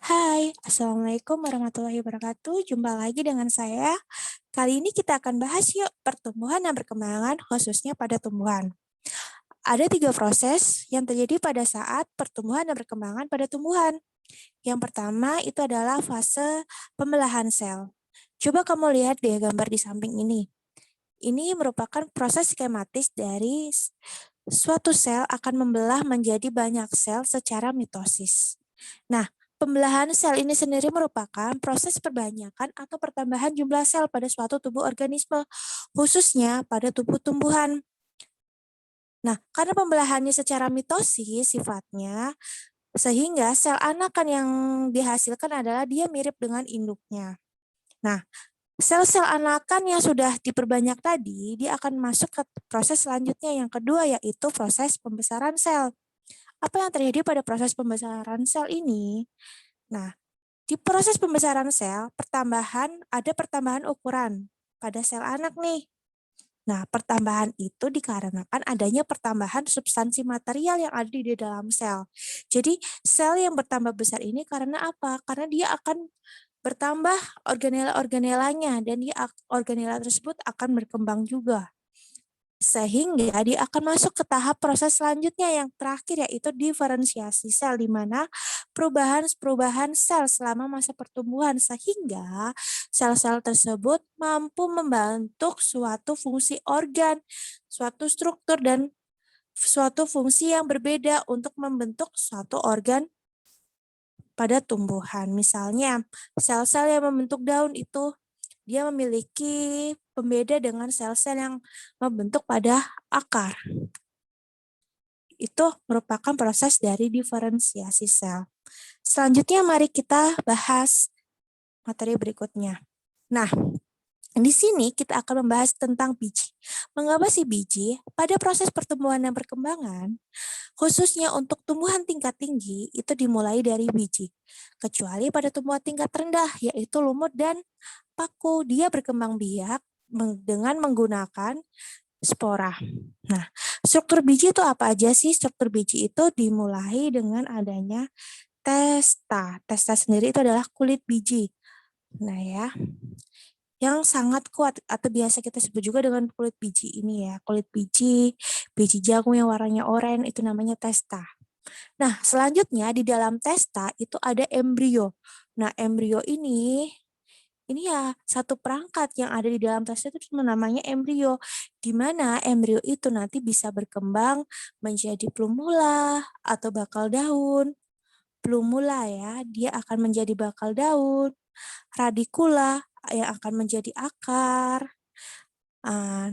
Hai, Assalamualaikum warahmatullahi wabarakatuh. Jumpa lagi dengan saya. Kali ini kita akan bahas yuk pertumbuhan dan perkembangan khususnya pada tumbuhan. Ada 3 proses yang terjadi pada saat pertumbuhan dan perkembangan pada tumbuhan. Yang pertama itu adalah fase pembelahan sel. Coba kamu lihat deh gambar di samping ini. Ini merupakan proses skematis dari suatu sel akan membelah menjadi banyak sel secara mitosis. Nah, pembelahan sel ini sendiri merupakan proses perbanyakan atau pertambahan jumlah sel pada suatu tubuh organisme, khususnya pada tubuh tumbuhan. Nah, karena pembelahannya secara mitosis sifatnya, sehingga sel anakan yang dihasilkan adalah dia mirip dengan induknya. Nah, sel-sel anakan yang sudah diperbanyak tadi, dia akan masuk ke proses selanjutnya yang kedua, yaitu proses pembesaran sel. Apa yang terjadi pada proses pembesaran sel ini? Nah, di proses pembesaran sel, ada pertambahan ukuran pada sel anak nih. Nah, pertambahan itu dikarenakan adanya pertambahan substansi material yang ada di dalam sel. Jadi, sel yang bertambah besar ini karena apa? Karena dia akan bertambah organela-organelanya dan organela tersebut akan berkembang juga. Sehingga dia akan masuk ke tahap proses selanjutnya yang terakhir yaitu diferensiasi sel di mana perubahan sel selama masa pertumbuhan sehingga sel-sel tersebut mampu membentuk suatu fungsi organ, suatu struktur dan suatu fungsi yang berbeda untuk membentuk suatu organ pada tumbuhan. Misalnya, sel-sel yang membentuk daun itu dia memiliki pembeda dengan sel-sel yang membentuk pada akar. Itu merupakan proses dari diferensiasi sel. Selanjutnya mari kita bahas materi berikutnya. Nah, di sini kita akan membahas tentang biji. Mengapa sih biji? Pada proses pertumbuhan dan perkembangan, khususnya untuk tumbuhan tingkat tinggi, itu dimulai dari biji. Kecuali pada tumbuhan tingkat rendah, yaitu lumut dan paku. Dia berkembang biak dengan menggunakan spora. Nah, struktur biji itu apa aja sih? Struktur biji itu dimulai dengan adanya testa. Testa sendiri itu adalah kulit biji. Nah ya, yang sangat kuat atau biasa kita sebut juga dengan kulit biji ini ya. Kulit biji jagung yang warnanya oranye itu namanya testa. Nah, selanjutnya di dalam testa itu ada embrio. Nah, embrio ini ya satu perangkat yang ada di dalam testa itu namanya embrio, di mana embrio itu nanti bisa berkembang menjadi plumula atau bakal daun. Plumula ya, dia akan menjadi bakal daun. Radikula yang akan menjadi akar.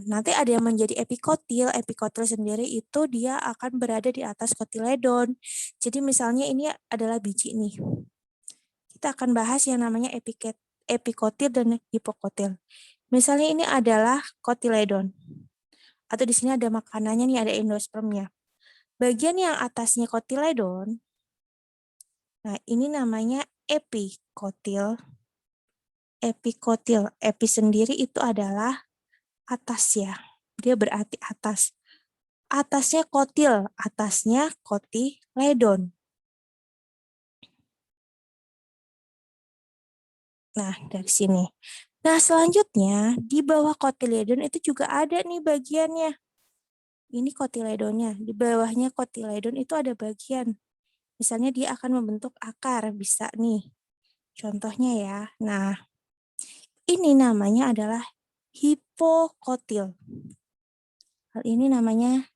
Nanti ada yang menjadi epikotil. Epikotil sendiri itu dia akan berada di atas kotiledon. Jadi misalnya ini adalah biji nih. Kita akan bahas yang namanya epikotil dan hipokotil. Misalnya ini adalah kotiledon. Atau di sini ada makanannya nih, ada endospermnya. Bagian yang atasnya kotiledon, nah ini namanya epikotil. Epikotil, epi sendiri itu adalah atas ya. Dia berarti atas. Atasnya kotil, atasnya kotiledon. Nah, dari sini. Nah, selanjutnya di bawah kotiledon itu juga ada nih bagiannya. Ini kotiledonnya. Di bawahnya kotiledon itu ada bagian. Misalnya dia akan membentuk akar, bisa nih. Contohnya ya. Nah, ini namanya adalah hipokotil. Hal ini namanya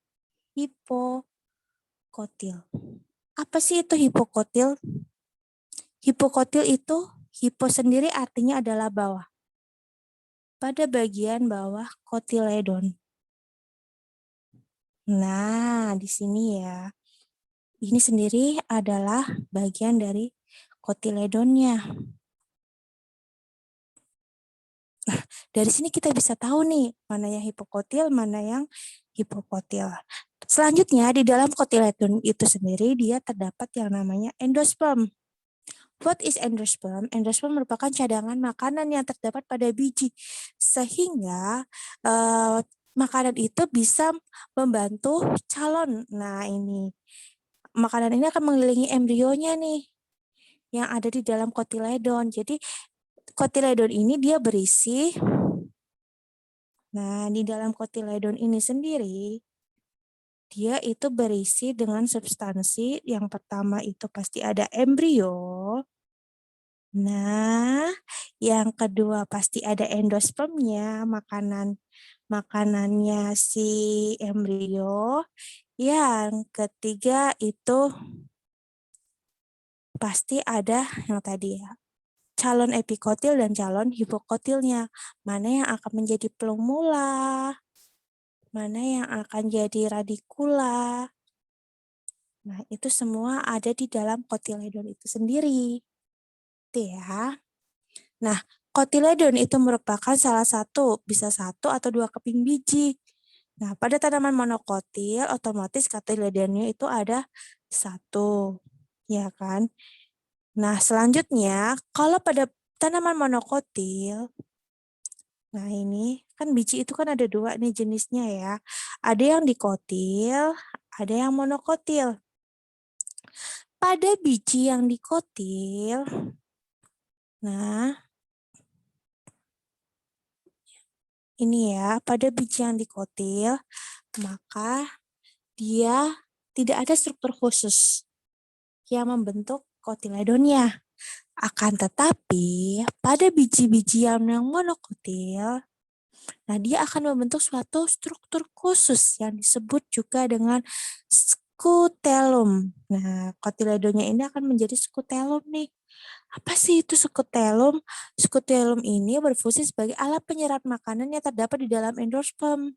hipokotil. Apa sih itu hipokotil? Hipokotil itu, hipo sendiri artinya adalah bawah. Pada bagian bawah kotiledon. Nah, di sini ya. Ini sendiri adalah bagian dari kotiledonnya. Nah, dari sini kita bisa tahu nih, mana yang hipokotil, mana yang hipokotil. Selanjutnya, di dalam kotiledon itu sendiri, dia terdapat yang namanya endosperm. What is endosperm? Endosperm merupakan cadangan makanan yang terdapat pada biji, sehingga makanan itu bisa membantu calon. Nah, ini makanan ini akan mengelilingi embrionya nih, yang ada di dalam kotiledon. Jadi kotiledon ini dia berisi, nah di dalam kotiledon ini sendiri, dia itu berisi dengan substansi. Yang pertama itu pasti ada embrio. Nah, yang kedua pasti ada endospermnya, makanannya si embrio. Yang ketiga itu pasti ada yang tadi ya, calon epikotil dan calon hipokotilnya. Mana yang akan menjadi plumula, mana yang akan jadi radikula. Nah, itu semua ada di dalam kotiledon itu sendiri. Itu ya. Nah, kotiledon itu merupakan salah satu, bisa satu atau dua keping biji. Nah, pada tanaman monokotil, otomatis kotiledonnya itu ada satu, ya kan? Nah, selanjutnya, kalau pada tanaman monokotil, nah ini kan biji itu kan ada dua nih jenisnya ya. Ada yang dikotil, ada yang monokotil. Pada biji yang dikotil, nah ini ya, pada biji yang dikotil, maka dia tidak ada struktur khusus yang membentuk kotiledonnya. Akan tetapi, pada biji-biji yang monokotil, nah dia akan membentuk suatu struktur khusus yang disebut juga dengan skutelum. Nah, kotiledonnya ini akan menjadi skutelum nih. Apa sih itu skutelum? Skutelum ini berfungsi sebagai alat penyerap makanan yang terdapat di dalam endosperm.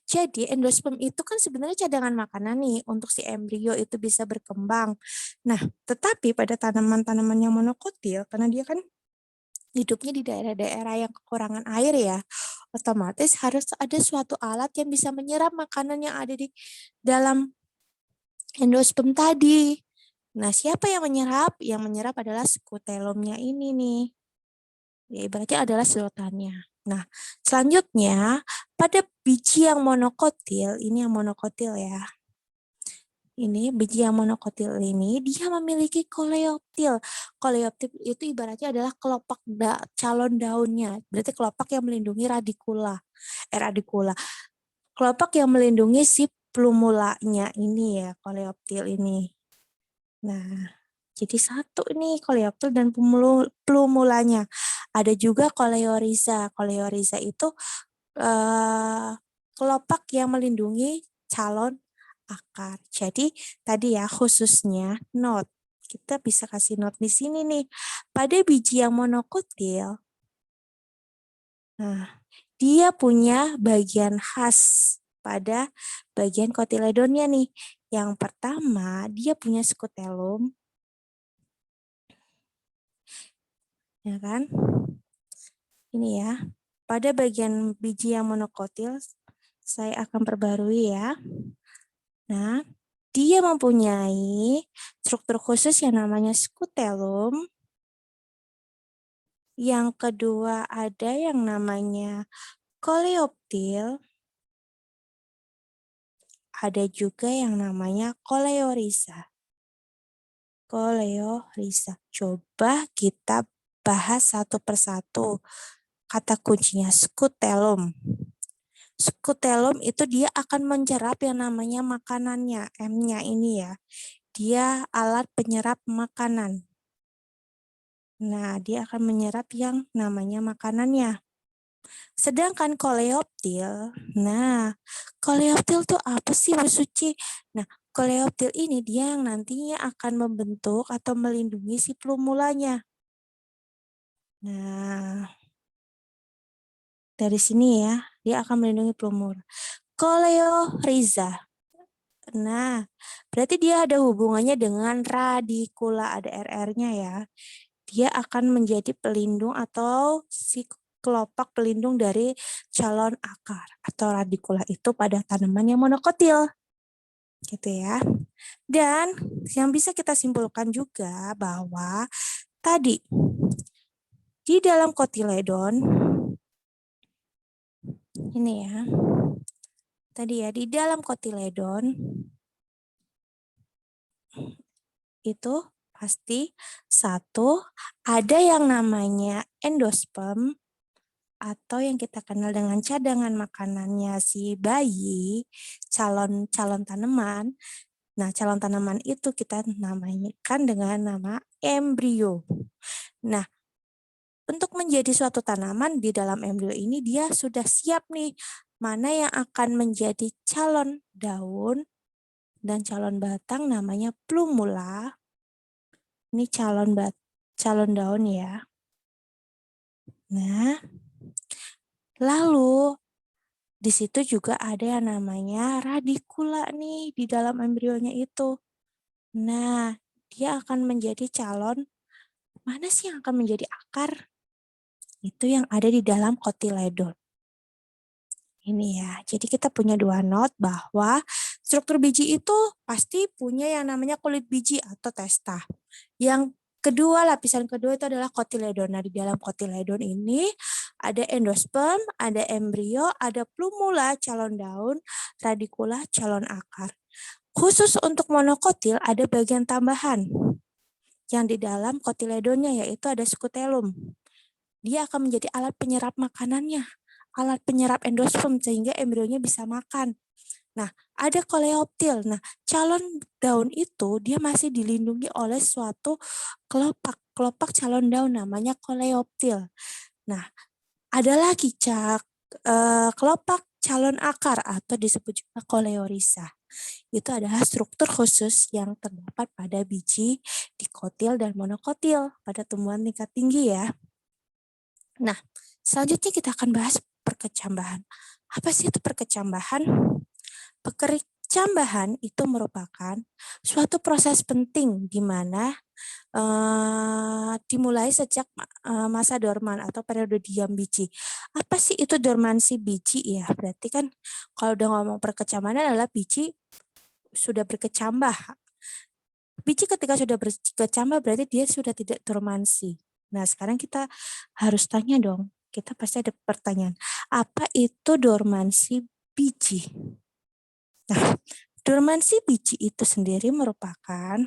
Jadi endosperm itu kan sebenarnya cadangan makanan nih untuk si embrio itu bisa berkembang. Nah, tetapi pada tanaman-tanaman yang monokotil, karena dia kan hidupnya di daerah-daerah yang kekurangan air ya, otomatis harus ada suatu alat yang bisa menyerap makanan yang ada di dalam endosperm tadi. Nah, siapa yang menyerap? Yang menyerap adalah skutelumnya ini nih. Ya, ibaratnya adalah sedotannya. Nah, selanjutnya pada biji yang monokotil, ini yang monokotil ya. Ini biji yang monokotil ini dia memiliki koleoptil. Koleoptil itu ibaratnya adalah kelopak calon daunnya. Berarti kelopak yang melindungi radikula. Radikula. Kelopak yang melindungi si plumulanya ini ya, koleoptil ini. Nah, jadi satu nih koleoptil dan plumulanya. Ada juga koleoriza. Koleoriza itu kelopak yang melindungi calon akar. Jadi tadi ya khususnya note. Kita bisa kasih note di sini nih. Pada biji yang monokotil, nah dia punya bagian khas pada bagian kotiledonnya nih. Yang pertama, dia punya skutelum, ya kan? Ini ya. Pada bagian biji yang monokotil, saya akan perbarui ya. Nah, dia mempunyai struktur khusus yang namanya skutelum. Yang kedua ada yang namanya koleoptil. Ada juga yang namanya koleoriza. Koleoriza. Coba kita bahas satu persatu. Kata kuncinya skutelum. Skutelum itu dia akan menyerap yang namanya makanannya, M-nya ini ya. Dia alat penyerap makanan. Nah, dia akan menyerap yang namanya makanannya. Sedangkan koleoptil, nah, koleoptil tuh apa sih Bu Suci? Nah, koleoptil ini dia yang nantinya akan membentuk atau melindungi si plumulanya. Nah, dari sini ya, dia akan melindungi plumula. Koleoriza. Nah, berarti dia ada hubungannya dengan radikula, ada RR-nya ya. Dia akan menjadi pelindung atau si kelopak pelindung dari calon akar atau radikula itu pada tanaman yang monokotil. Gitu ya. Dan yang bisa kita simpulkan juga bahwa tadi di dalam kotiledon ini ya. Tadi ya di dalam kotiledon itu pasti satu, ada yang namanya endosperm atau yang kita kenal dengan cadangan makanannya si bayi, calon tanaman. Nah, calon tanaman itu kita namakan dengan nama embrio. Nah, untuk menjadi suatu tanaman di dalam embrio ini dia sudah siap nih mana yang akan menjadi calon daun dan calon batang namanya plumula. Ini calon daun ya. Nah, lalu di situ juga ada yang namanya radikula nih di dalam embrionya itu. Nah, dia akan menjadi calon, mana sih yang akan menjadi akar? Itu yang ada di dalam kotiledon. Ini ya, jadi kita punya dua not bahwa struktur biji itu pasti punya yang namanya kulit biji atau testa. Yang kedua, lapisan kedua itu adalah kotiledon. Nah, di dalam kotiledon ini ada endosperm, ada embrio, ada plumula calon daun, radikula calon akar. Khusus untuk monokotil ada bagian tambahan yang di dalam kotiledonnya yaitu ada skutelum. Dia akan menjadi alat penyerap makanannya, alat penyerap endosperm sehingga embrionya bisa makan. Nah, ada koleoptil. Nah, calon daun itu dia masih dilindungi oleh suatu kelopak calon daun namanya koleoptil. Nah, ada lagi kelopak calon akar atau disebut juga koleorisa. Itu adalah struktur khusus yang terdapat pada biji dikotil dan monokotil pada tumbuhan tingkat tinggi ya. Nah, selanjutnya kita akan bahas perkecambahan. Apa sih itu perkecambahan? Perkecambahan itu merupakan suatu proses penting di mana dimulai sejak masa dorman atau periode diam biji. Apa sih itu dormansi biji ya? Berarti kan kalau udah ngomong perkecambahan adalah biji sudah berkecambah. Biji ketika sudah berkecambah berarti dia sudah tidak dormansi. Nah, sekarang kita harus tanya dong. Kita pasti ada pertanyaan. Apa itu dormansi biji? Nah, dormansi biji itu sendiri merupakan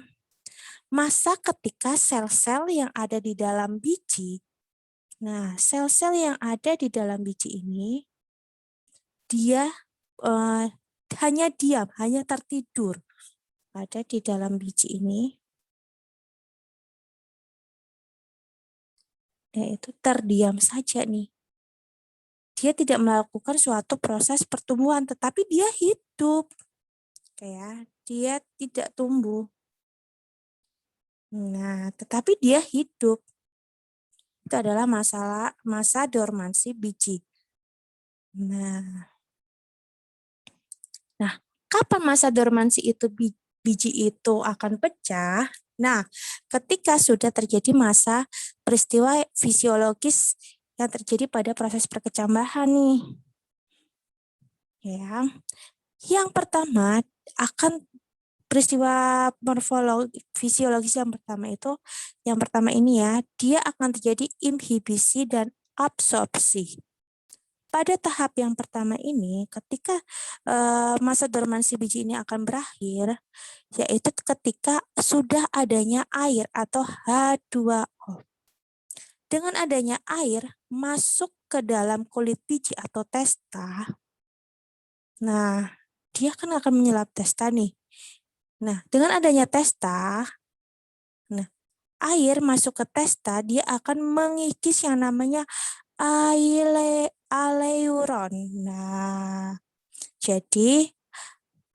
masa ketika sel-sel yang ada di dalam biji. Nah, sel-sel yang ada di dalam biji ini dia hanya diam, hanya tertidur ada di dalam biji ini, yaitu terdiam saja nih. Dia tidak melakukan suatu proses pertumbuhan, tetapi dia hidup. Kayak dia tidak tumbuh. Nah, tetapi dia hidup. Itu adalah masa dormansi biji. Nah, kapan masa dormansi itu biji itu akan pecah? Nah, ketika sudah terjadi masa peristiwa fisiologis yang terjadi pada proses perkecambahan nih. Ya. Yang pertama akan peristiwa fisiologis yang pertama ini ya, dia akan terjadi inhibisi dan absorpsi. Pada tahap yang pertama ini, ketika masa dormansi biji ini akan berakhir, yaitu ketika sudah adanya air atau H2O. Dengan adanya air masuk ke dalam kulit biji atau testa, nah dia kan akan menyerap testa nih. Nah, dengan adanya testa, nah air masuk ke testa, dia akan mengikis yang namanya aleuron. Nah, jadi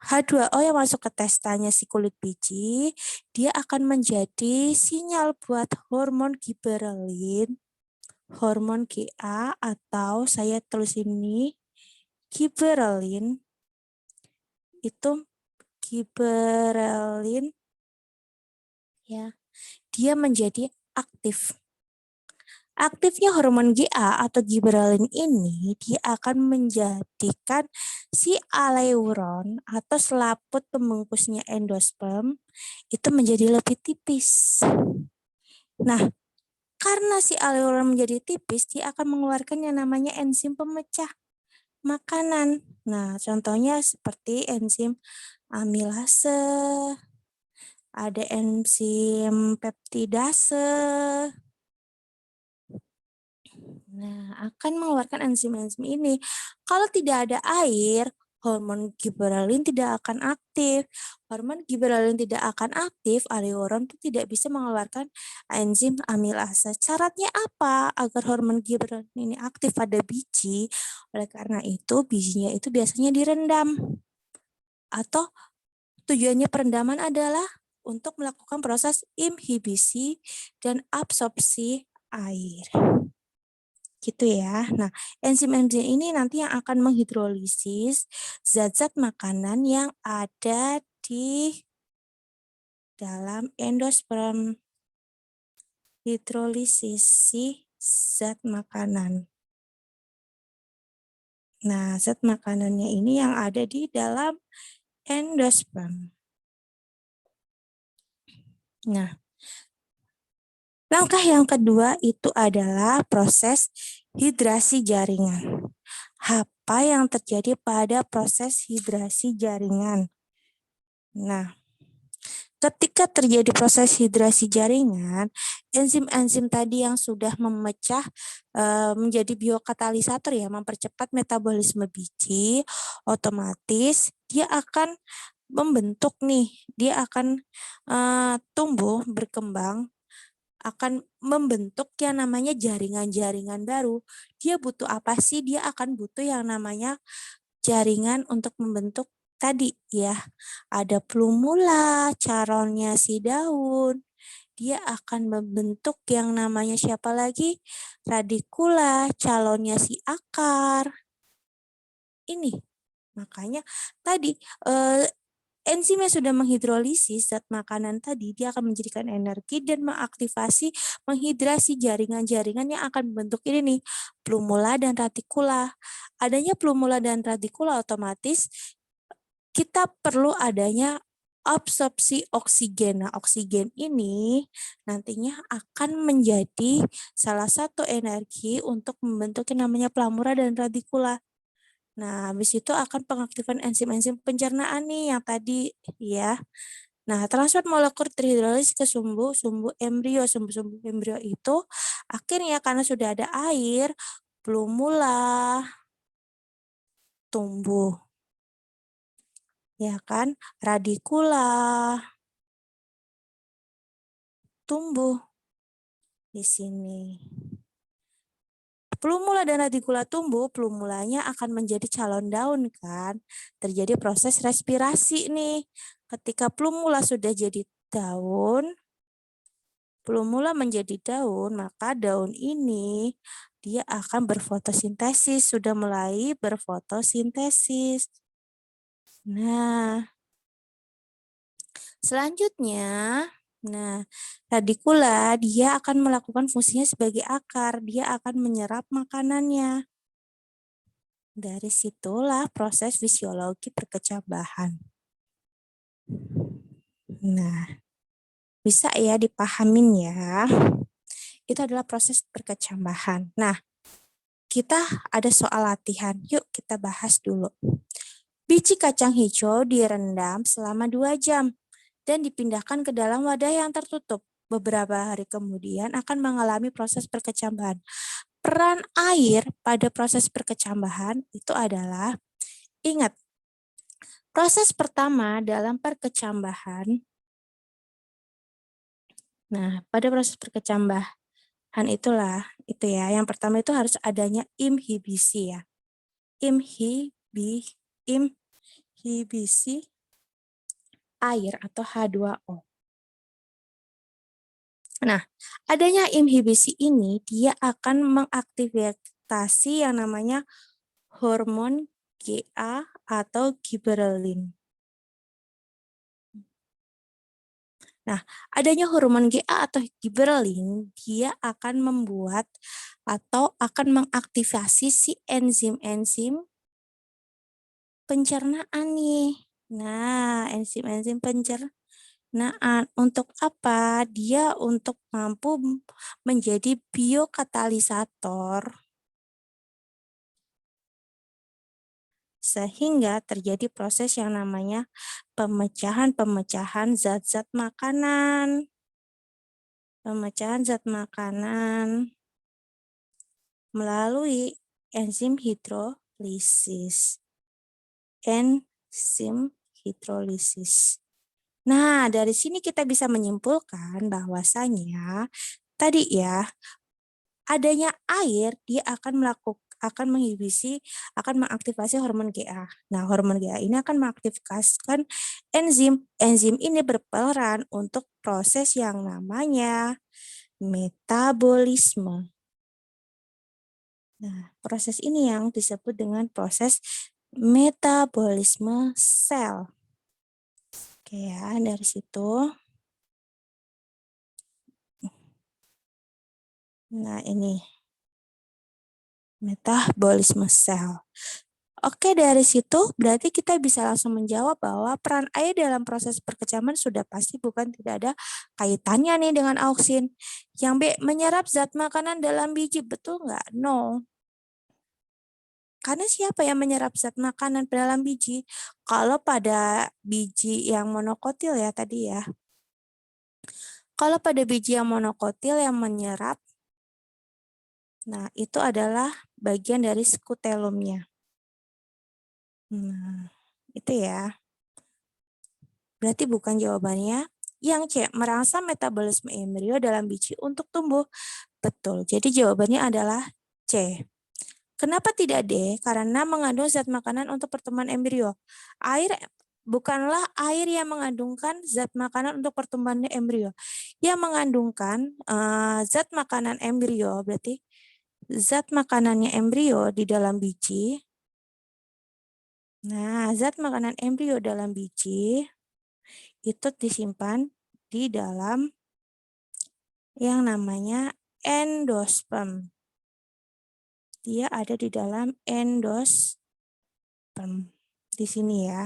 H2O yang masuk ke testanya si kulit biji, dia akan menjadi sinyal buat hormon giberelin, hormon GA atau saya tulis ini giberelin, itu giberelin ya, dia menjadi aktif. Aktifnya hormon GA atau giberelin ini dia akan menjadikan si aleuron atau selaput pembungkusnya endosperm itu menjadi lebih tipis. Nah, karena si aleuron menjadi tipis, dia akan mengeluarkan yang namanya enzim pemecah makanan. Nah, contohnya seperti enzim amilase, ada enzim peptidase. Nah, akan mengeluarkan enzim-enzim ini. Kalau tidak ada air, hormon giberelin tidak akan aktif. Hormon giberelin tidak akan aktif, aleuron itu tidak bisa mengeluarkan enzim amilase. Syaratnya apa agar hormon giberelin ini aktif pada biji? Oleh karena itu, bijinya itu biasanya direndam. Atau tujuannya perendaman adalah untuk melakukan proses inhibisi dan absorpsi air. Gitu ya. Nah, enzim-enzim ini nanti yang akan menghidrolisis zat-zat makanan yang ada di dalam endosperm. Hidrolisis si zat makanan. Nah, zat makanannya ini yang ada di dalam endosperm. Nah, langkah yang kedua itu adalah proses hidrasi jaringan. Apa yang terjadi pada proses hidrasi jaringan? Nah, ketika terjadi proses hidrasi jaringan, enzim-enzim tadi yang sudah memecah menjadi biokatalisator ya, mempercepat metabolisme biji, otomatis dia akan membentuk nih, dia akan tumbuh, berkembang, akan membentuk yang namanya jaringan-jaringan baru. Dia butuh apa sih? Dia akan butuh yang namanya jaringan untuk membentuk tadi ya. Ada plumula, caronnya si daun. Dia akan membentuk yang namanya siapa lagi? Radikula, calonnya si akar. Ini makanya tadi enzim yang sudah menghidrolisis zat makanan tadi, dia akan menjadikan energi dan mengaktifasi, menghidrasi jaringan-jaringan yang akan membentuk ini nih, plumula dan radikula. Adanya plumula dan radikula otomatis kita perlu adanya absorpsi oksigen. Nah, oksigen ini nantinya akan menjadi salah satu energi untuk membentuk yang namanya plumula dan radikula. Nah, habis itu akan pengaktifan enzim-enzim pencernaan nih yang tadi ya. Nah, transfer molekul terhidrolisis ke sumbu embrio. Sumbu-sumbu embrio itu akhirnya karena sudah ada air, plumula tumbuh. Ya kan? Radikula tumbuh di sini. Plumula dan radikula tumbuh, plumulanya akan menjadi calon daun kan. Terjadi proses respirasi nih. Ketika plumula sudah jadi daun, plumula menjadi daun, maka daun ini dia akan berfotosintesis, sudah mulai berfotosintesis. Nah, selanjutnya, radikula dia akan melakukan fungsinya sebagai akar, dia akan menyerap makanannya. Dari situlah proses fisiologi perkecambahan. Nah, bisa ya dipahamin ya. Itu adalah proses perkecambahan. Nah, kita ada soal latihan. Yuk kita bahas dulu. Biji kacang hijau direndam selama 2 jam dan dipindahkan ke dalam wadah yang tertutup. Beberapa hari kemudian akan mengalami proses perkecambahan. Peran air pada proses perkecambahan itu adalah, ingat, proses pertama dalam perkecambahan. Nah, pada proses perkecambahan itulah, itu ya, yang pertama itu harus adanya inhibisi ya. Inhibisi air atau H2O. Nah, adanya inhibisi ini dia akan mengaktifasi yang namanya hormon GA atau giberelin. Nah, adanya hormon GA atau giberelin dia akan membuat atau akan mengaktifasi si enzim-enzim pencernaan nih. Nah, enzim-enzim pencernaan. Nah, untuk apa? Dia untuk mampu menjadi biokatalisator Sehingga terjadi proses yang namanya pemecahan zat-zat makanan. Pemecahan zat makanan melalui enzim hidrolisis. Enzim hidrolisis. Nah, dari sini kita bisa menyimpulkan bahwasanya tadi ya, adanya air dia akan mengaktifasi hormon GA. Nah, hormon GA ini akan mengaktifkan enzim. Enzim ini berperan untuk proses yang namanya metabolisme. Nah, proses ini yang disebut dengan proses metabolisme sel. Oke ya, dari situ. Nah, ini metabolisme sel. Oke, dari situ berarti kita bisa langsung menjawab bahwa peran air dalam proses perkecaman sudah pasti bukan tidak ada kaitannya nih dengan auksin. Yang B, menyerap zat makanan dalam biji, betul nggak? No. Karena siapa yang menyerap zat makanan dalam biji? Kalau pada biji yang monokotil ya tadi ya. Kalau pada biji yang monokotil yang menyerap, nah itu adalah bagian dari skutelumnya. Nah, itu ya. Berarti bukan jawabannya. Yang C, merangsang metabolisme embrio dalam biji untuk tumbuh. Betul. Jadi jawabannya adalah C. Kenapa tidak D? Karena mengandung zat makanan untuk pertumbuhan embrio. Air bukanlah air yang mengandungkan zat makanan untuk pertumbuhan embrio. Yang mengandungkan zat makanan embrio, berarti zat makanannya embrio di dalam biji. Nah, zat makanan embrio dalam biji itu disimpan di dalam yang namanya endosperm. Dia ada di dalam endosperm. Di sini ya.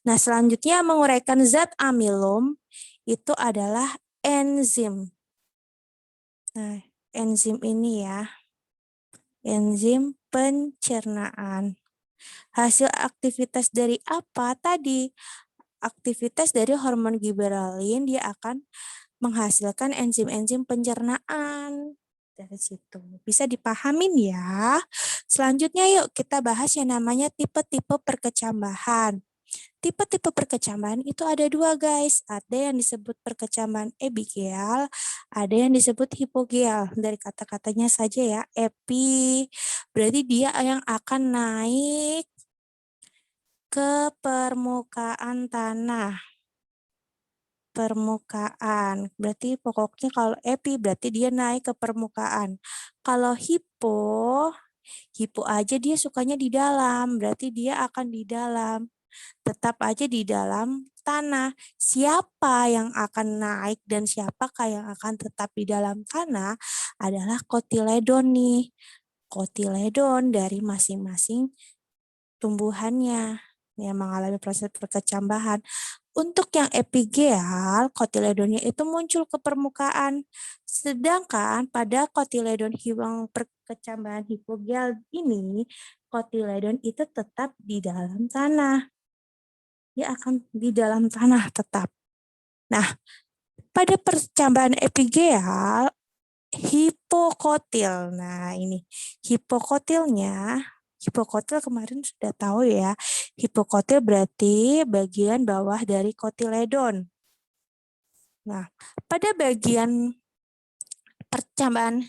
Nah, selanjutnya menguraikan zat amilum itu adalah enzim. Nah, enzim ini ya. Enzim pencernaan. Hasil aktivitas dari apa tadi? Aktivitas dari hormon giberalin dia akan menghasilkan enzim-enzim pencernaan. Dari situ. Bisa dipahamin ya. Selanjutnya yuk kita bahas yang namanya tipe-tipe perkecambahan. Tipe-tipe perkecambahan itu ada dua guys. Ada yang disebut perkecambahan epigeal, ada yang disebut hipogeal. Dari kata-katanya saja ya, epi. Berarti dia yang akan naik ke permukaan tanah. Permukaan. Berarti pokoknya kalau epi berarti dia naik ke permukaan. Kalau hipo aja dia sukanya di dalam, berarti dia akan di dalam. Tetap aja di dalam tanah. Siapa yang akan naik dan siapakah yang akan tetap di dalam tanah adalah kotiledon nih. Kotiledon dari masing-masing tumbuhannya yang mengalami proses perkecambahan. Untuk yang epigeal, kotiledonnya itu muncul ke permukaan. Sedangkan pada kotiledon yang perkecambahan hipogeal ini, kotiledon itu tetap di dalam tanah. Dia akan di dalam tanah tetap. Nah, pada percambahan epigeal, hipokotil. Nah, ini hipokotilnya, hipokotil kemarin sudah tahu ya. Hipokotil berarti bagian bawah dari kotiledon. Nah, pada bagian percambahan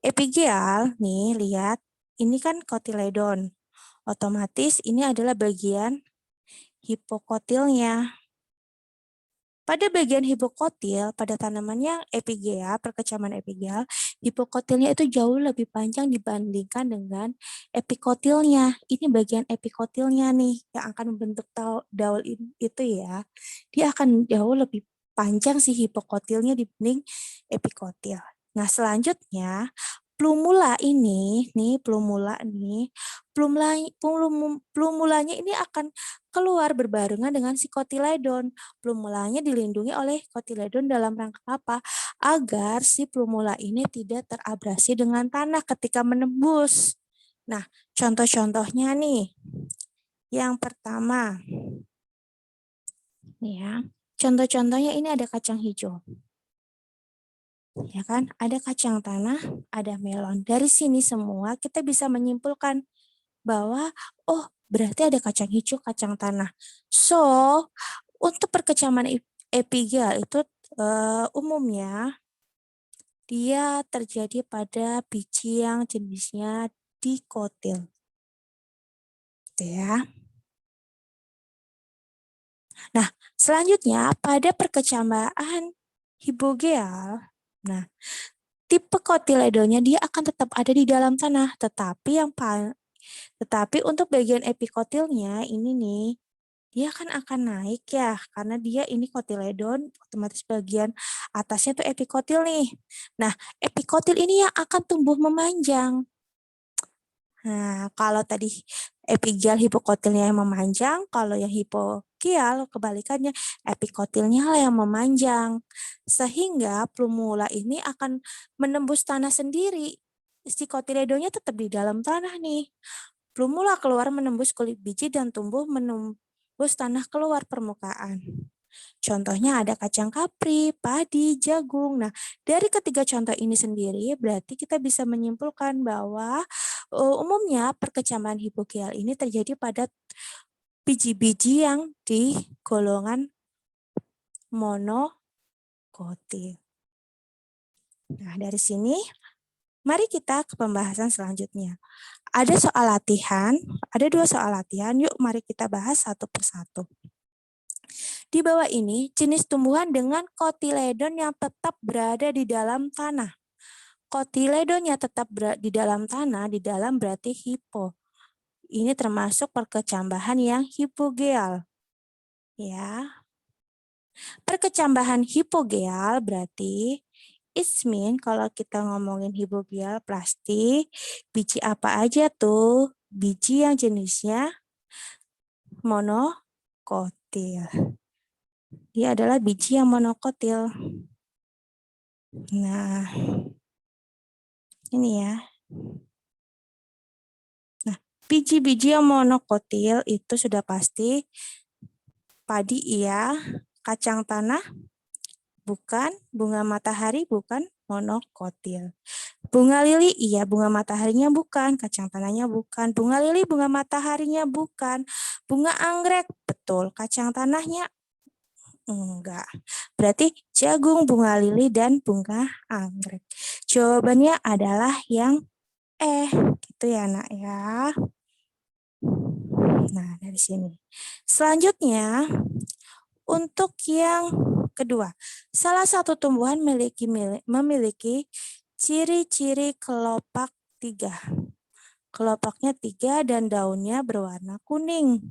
epigeal, nih lihat, ini kan kotiledon. Otomatis ini adalah bagian hipokotilnya. Pada bagian hipokotil, pada tanaman yang epigea, perkecaman epigea, hipokotilnya itu jauh lebih panjang dibandingkan dengan epikotilnya. Ini bagian epikotilnya nih, yang akan membentuk daun itu ya. Dia akan jauh lebih panjang sih hipokotilnya dibanding epikotil. Nah, selanjutnya, plumula ini, plumulanya ini akan keluar berbarengan dengan si kotiledon. Plumulanya dilindungi oleh kotiledon dalam rangka apa? Agar si plumula ini tidak terabrasi dengan tanah ketika menembus. Nah, contoh-contohnya nih. Yang pertama, nih ya, contoh-contohnya ini ada kacang hijau. Ya kan? Ada kacang tanah, ada melon. Dari sini semua kita bisa menyimpulkan bahwa oh, berarti ada kacang hijau, kacang tanah. So, untuk perkecaman epigal itu umumnya dia terjadi pada biji yang jenisnya dikotil. Gitu ya. Nah, selanjutnya pada perkecambaan hipogeal, nah tipe kotiledonya dia akan tetap ada di dalam tanah, tetapi untuk bagian epikotilnya ini nih, dia kan akan naik ya, karena dia ini kotiledon, otomatis bagian atasnya tuh epikotil nih. Nah, epikotil ini yang akan tumbuh memanjang. Nah, kalau tadi epigial hipokotilnya yang memanjang, kalau yang hipokial kebalikannya epikotilnya lah yang memanjang. Sehingga plumula ini akan menembus tanah sendiri. Si kotiledonya tetap di dalam tanah nih. Plumula keluar menembus kulit biji dan tumbuh menembus tanah keluar permukaan. Contohnya ada kacang kapri, padi, jagung. Nah, dari ketiga contoh ini sendiri berarti kita bisa menyimpulkan bahwa umumnya perkecaman hipokial ini terjadi pada biji-biji yang di golongan monokotil. Nah, dari sini mari kita ke pembahasan selanjutnya. Ada soal latihan, ada 2 soal latihan. Yuk mari kita bahas satu persatu. Di bawah ini, jenis tumbuhan dengan kotiledon yang tetap berada di dalam tanah. Kotiledonnya tetap di dalam tanah, di dalam berarti hipo. Ini termasuk perkecambahan yang hipogeal. Ya. Perkecambahan hipogeal berarti mean kalau kita ngomongin hipogeal plastik, biji apa aja tuh? Biji yang jenisnya monokotil. Dia adalah biji yang monokotil. Nah, ini ya. Nah, biji-biji yang monokotil itu sudah pasti padi iya, kacang tanah bukan, bunga matahari bukan, monokotil. Bunga lili iya, bunga mataharinya bukan, kacang tanahnya bukan. Bunga lili bunga mataharinya bukan. Bunga anggrek betul, kacang tanahnya enggak. Berarti jagung, bunga lili, dan bunga anggrek. Jawabannya adalah yang gitu ya nak ya. Nah, dari sini. Selanjutnya, untuk yang kedua, salah satu tumbuhan memiliki ciri-ciri kelopak 3. Kelopaknya 3 dan daunnya berwarna kuning.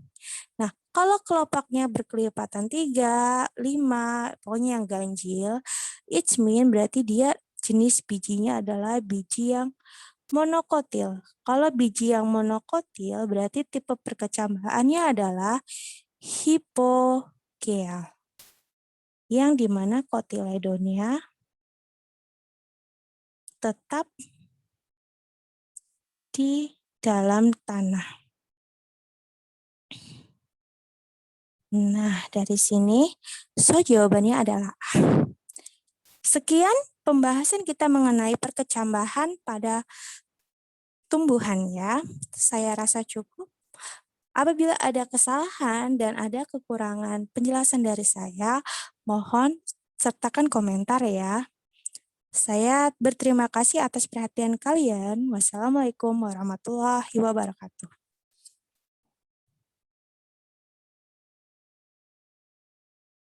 Nah, kalau kelopaknya berkelipatan 3, 5, pokoknya yang ganjil, it mean berarti dia jenis bijinya adalah biji yang monokotil. Kalau biji yang monokotil berarti tipe perkecambahannya adalah hipogeal. Yang dimana kotiledonia tetap di dalam tanah. Nah, dari sini, jawabannya adalah A. Sekian pembahasan kita mengenai perkecambahan pada tumbuhan ya. Saya rasa cukup. Apabila ada kesalahan dan ada kekurangan penjelasan dari saya, mohon sertakan komentar ya. Saya berterima kasih atas perhatian kalian. Wassalamualaikum warahmatullahi wabarakatuh.